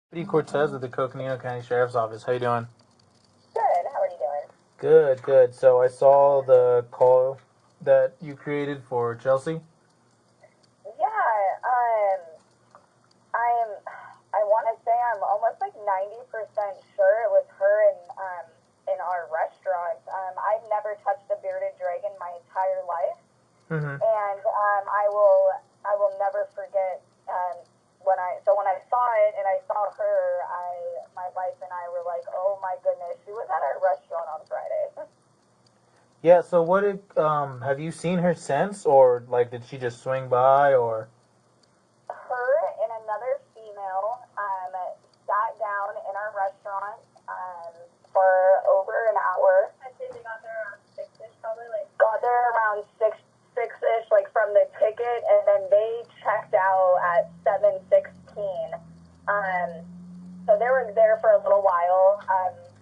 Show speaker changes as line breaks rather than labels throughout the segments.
Cortez with the Coconino County Sheriff's Office. How you doing?
Good. How are you doing?
Good, good. So I saw the call that you created for Chelsea.
Yeah. I'm. I want to say I'm almost like 90% sure it was her in our restaurant. I've never touched a bearded dragon my entire life,
Mm-hmm.
and I will never forget when I saw it and I saw her. My wife and I were like, oh my goodness, she was at our restaurant on Friday.
Yeah. So what did have you seen her since, or like did she just swing by, or?
Her and another female sat down in our restaurant for over an hour. I'd say they got there around 6-ish, probably. Got there around 6-ish, like from the ticket, and then they checked out at 7:16. So they were there for a little while,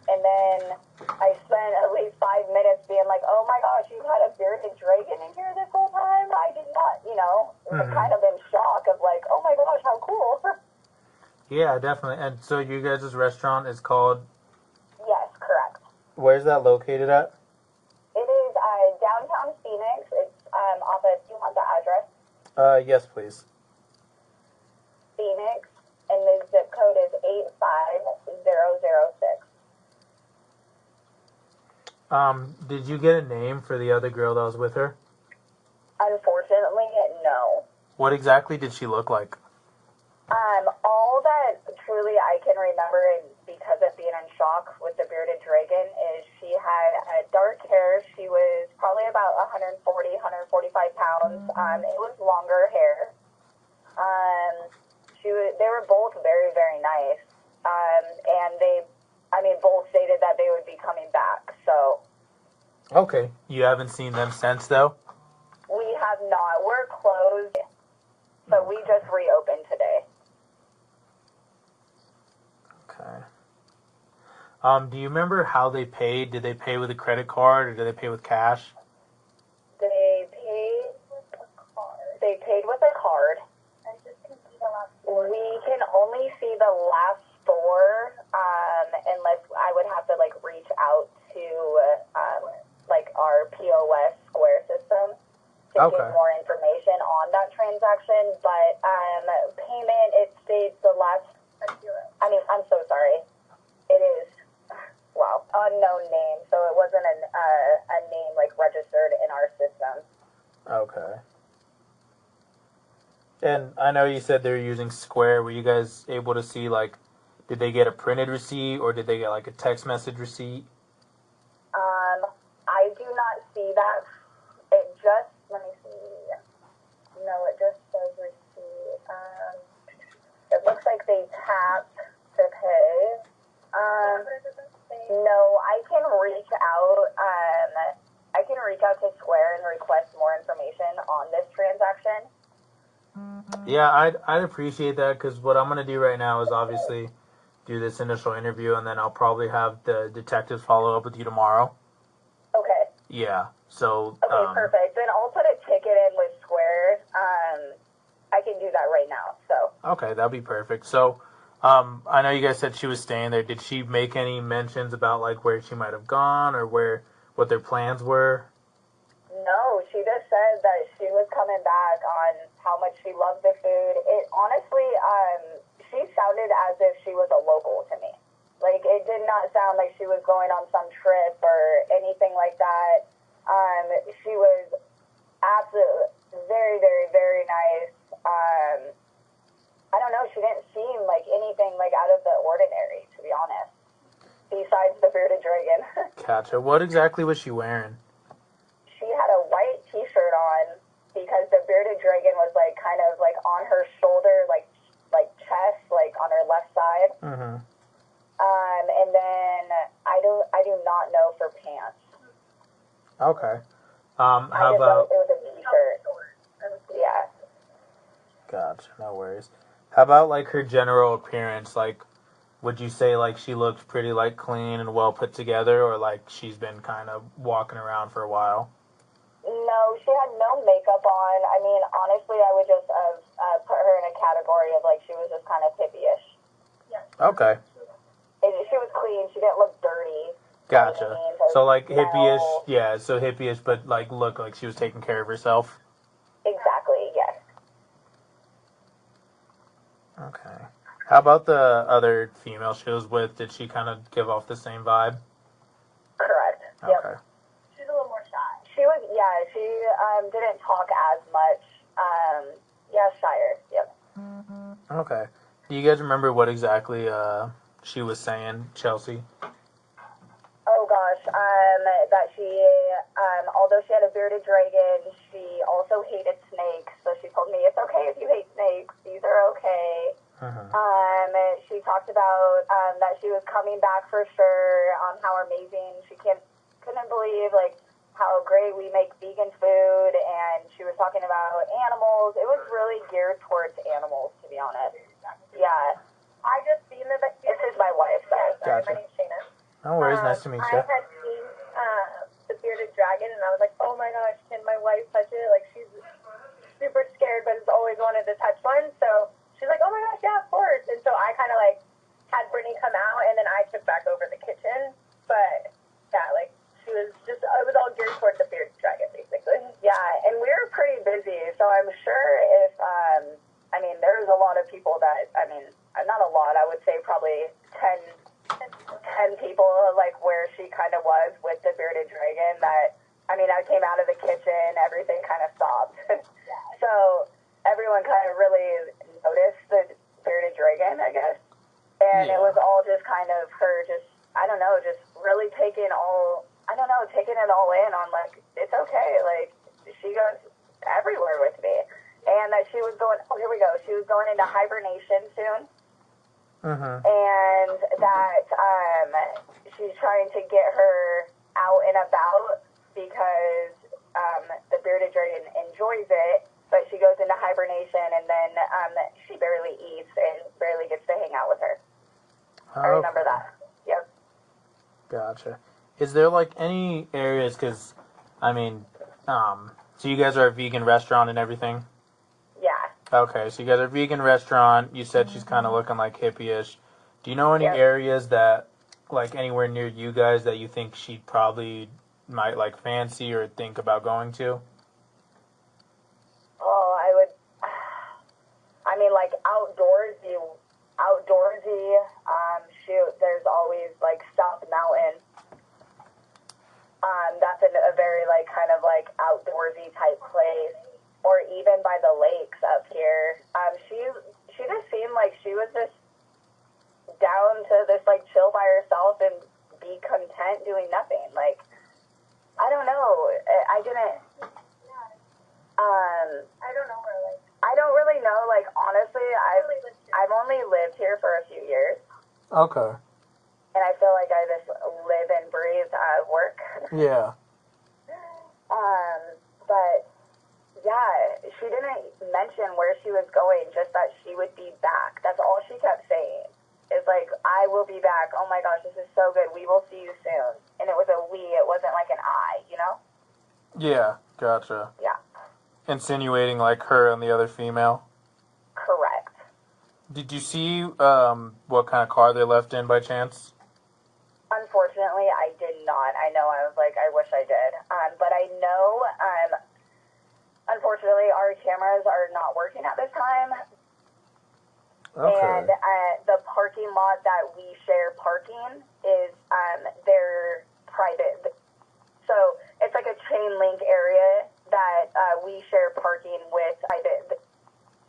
and then I spent at least 5 minutes being like, oh my gosh, you had a bearded dragon in here this whole time? I did not, kind of in shock of like, oh my gosh, how cool.
Yeah, definitely. And so you guys' restaurant is called?
Yes, correct.
Where's that located at?
It is downtown Phoenix. It's off of, do you want the address?
Yes, please.
Phoenix, and the zip code is 85006.
Did you get a name for the other girl that was with her?
Unfortunately, no.
What exactly did she look like?
All that truly I can remember, and because of being in shock with the bearded dragon, is she had dark hair. She was probably about 145 pounds. It was longer hair. They were both very, very nice. And both stated that they would be coming back. So.
Okay. You haven't seen them since, though?
We have not. We're closed, but we just reopened today.
Okay. Do you remember how they paid? Did they pay with a credit card or did they pay with cash?
They paid with a card. They paid with a card. I just can see the last four. We can only see the last four, unless I would have to reach out to our POS Square system to get more information on that transaction. But payment, it states the last. I'm so sorry. It is, unknown name, so it wasn't a name registered in our system.
Okay. And I know you said they're using Square. Were you guys able to see, did they get a printed receipt or did they get, a text message receipt?
I do not see that. It just, let me see. No, it just says receipt. It looks like they tapped to pay. No, I can reach out. I can reach out to Square and request more information on this transaction.
Yeah, I'd appreciate that because what I'm going to do right now is obviously do this initial interview and then I'll probably have the detectives follow up with you tomorrow.
Okay.
Yeah, so...
Okay, perfect. Then I'll put a ticket in with Square. I can do that right now, so...
Okay, that'll be perfect. So, I know you guys said she was staying there. Did she make any mentions about, where she might have gone or what their plans were?
No, she just said that she was coming back on how much she loved the food. It honestly, she sounded as if she was a local to me. It did not sound like she was going on some trip or anything like that. She was absolutely very, very, very nice. I don't know, she didn't seem like anything out of the ordinary, to be honest, besides the bearded dragon.
Gotcha. What exactly was she wearing?
She had a white t-shirt on because the bearded dragon was kind of on her shoulder, chest, on her left side.
Mm-hmm.
And then I do not know for pants.
Okay.
How about... It was a t-shirt. Yeah.
Gotcha, no worries. How about, her general appearance? Would you say, she looked pretty, clean and well put together, or, she's been kind of walking around for a while?
No, she had no makeup on. I mean, honestly, I would just put her in a category of, she was just kind of hippie-ish. Yes.
Okay.
She was clean. She didn't look dirty.
Gotcha. So like hippie-ish,
smell.
yeah. So hippie-ish, but like look like she was taking care of herself.
Exactly. Yes.
Okay. How about the other female she was with? Did she kind of give off the same vibe?
Correct.
Okay.
Yep. She's a little more shy. She was. Yeah. She didn't talk as much. Yeah, shyer. Yep.
Okay. Do you guys remember what exactly she was saying, Chelsea?
Oh gosh, that she, although she had a bearded dragon, she also hated snakes. So she told me, it's okay if you hate snakes. These are okay. She talked about that she was coming back for sure. How amazing she couldn't believe like how great we make vegan food, and she was talking about animals. It was really geared towards animals, to be honest. Yeah. I just seen the. This is my wife. Sorry,
Gotcha.
my name's Shayna.
No worries. Nice to meet you.
I had seen the bearded dragon, and I was like, oh my gosh, can my wife touch it? Like, she's super scared, but has always wanted to touch one. So she's like, oh my gosh, yeah, of course. And so I kind of like had Brittany come out, and then I took back over the kitchen. But yeah, like she was just, it was all geared towards the bearded dragon, basically. Yeah, and we were pretty busy, so I'm sure if, I mean, there's a lot of people that, I mean, not a lot, I would say probably 10 people, like where she kind of was with the bearded dragon, that, I mean, I came out of the kitchen, everything kind of stopped. So everyone kind of really noticed the bearded dragon, I guess. And It was all just kind of her just, I don't know, just really taking it all in on like, it's okay. Like, she goes everywhere with me. And that she was going, oh, here we go. She was going into hibernation soon. And that she's trying to get her out and about because the bearded dragon enjoys it, but she goes into hibernation, and then she barely eats and barely gets to hang out with her. I remember that. Yep.
Gotcha. Is there like any areas, because, I mean, so you guys are a vegan restaurant and everything?
Yeah.
Okay, so you guys are a vegan restaurant. You said she's kind of looking like hippie-ish. Do you know any areas that, like anywhere near you guys, that you think she probably might like fancy or think about going to?
Oh, I mean, like outdoorsy, shoot, there's always like South Mountain. That's a very like kind of like outdoorsy type place, or even by the lakes up here. She just seemed like she was just down to this like chill by herself and be content doing nothing. Like, I don't know. I didn't. I don't know where like. I don't really know. Like, honestly, I've only lived here for a few years.
Okay.
And I feel like I just live and breathe work.
Yeah.
But yeah, she didn't mention where she was going, just that she would be back. That's all she kept saying. It's like, I will be back. Oh my gosh, this is so good. We will see you soon. And it was a we. It wasn't like an I, you know?
Yeah, gotcha.
Yeah.
Insinuating like her and the other female?
Correct.
Did you see what kind of car they left in by chance?
Unfortunately, I did not. I know, I was like, I wish I did. But I know, unfortunately, our cameras are not working at this time.
Okay.
And the parking lot that we share parking is their private. So it's like a chain link area that we share parking with private.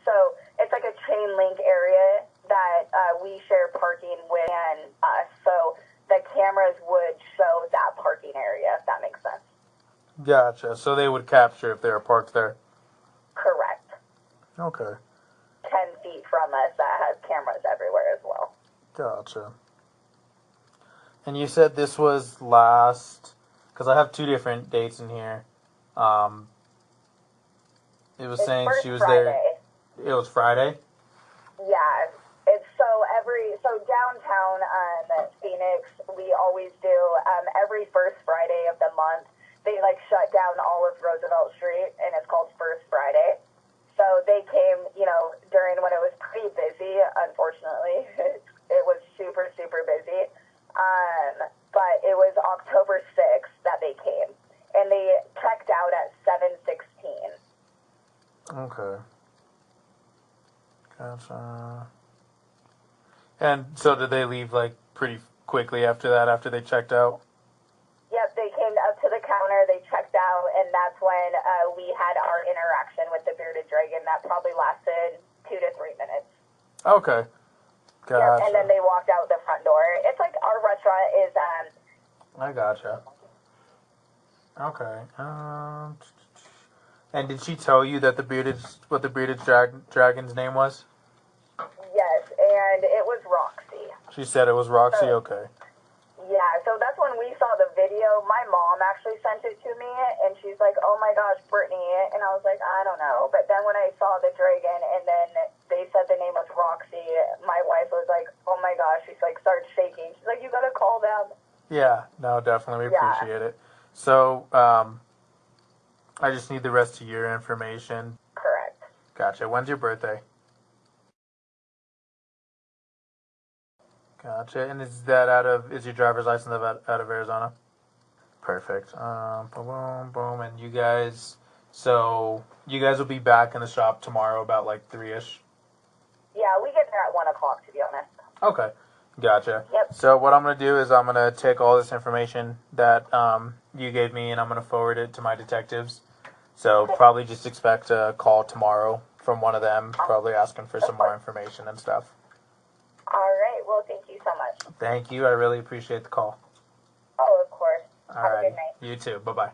So it's like a chain link area that we share parking with and us. So the cameras would show that parking area, if that makes sense.
Gotcha. So they would capture if they were parked there?
Correct.
Okay.
10 feet from us that has cameras everywhere as well.
Gotcha. And you said this was last, because I have two different dates in here. It was saying she was
Friday.
There. It was Friday?
Yeah. It's so downtown Phoenix, we always do every first Friday of the month, they like shut down all of Roosevelt Street, and it's called First Friday. So they came, during when it was pretty busy. Unfortunately, it was
Okay. Gotcha. And so did they leave like pretty quickly after that, after they checked out?
Yep, they came up to the counter, they checked out, and that's when we had our interaction with the bearded dragon. That probably lasted 2 to 3 minutes.
Okay. Gotcha.
Yep, and then they walked out the front door. It's like our restaurant is...
I gotcha. Okay. And did she tell you that what the bearded dragon's name was?
Yes, and it was Roxy.
She said it was Roxy. Okay.
Yeah, so that's when we saw the video. My mom actually sent it to me, and she's like, oh my gosh, Brittany. And I was like, I don't know. But then when I saw the dragon, and then they said the name was Roxy, my wife was like, oh my gosh. She's like, starts shaking. She's like, you gotta call them.
Yeah, no, definitely. We appreciate it. So, I just need the rest of your information.
Correct.
Gotcha. When's your birthday? Gotcha. And is your driver's license out of Arizona? Perfect. Boom, boom, boom. And you guys will be back in the shop tomorrow about like 3-ish?
Yeah, we get there at 1 o'clock, to be honest.
Okay. Gotcha.
Yep.
So what I'm going to do is I'm going to take all this information that you gave me and I'm going to forward it to my detectives. So probably just expect a call tomorrow from one of them, probably asking for some more information and stuff.
All right. Well, thank you so much.
Thank you. I really appreciate the call.
Oh, of course.
All
Have
right.
a good night.
You too. Bye-bye.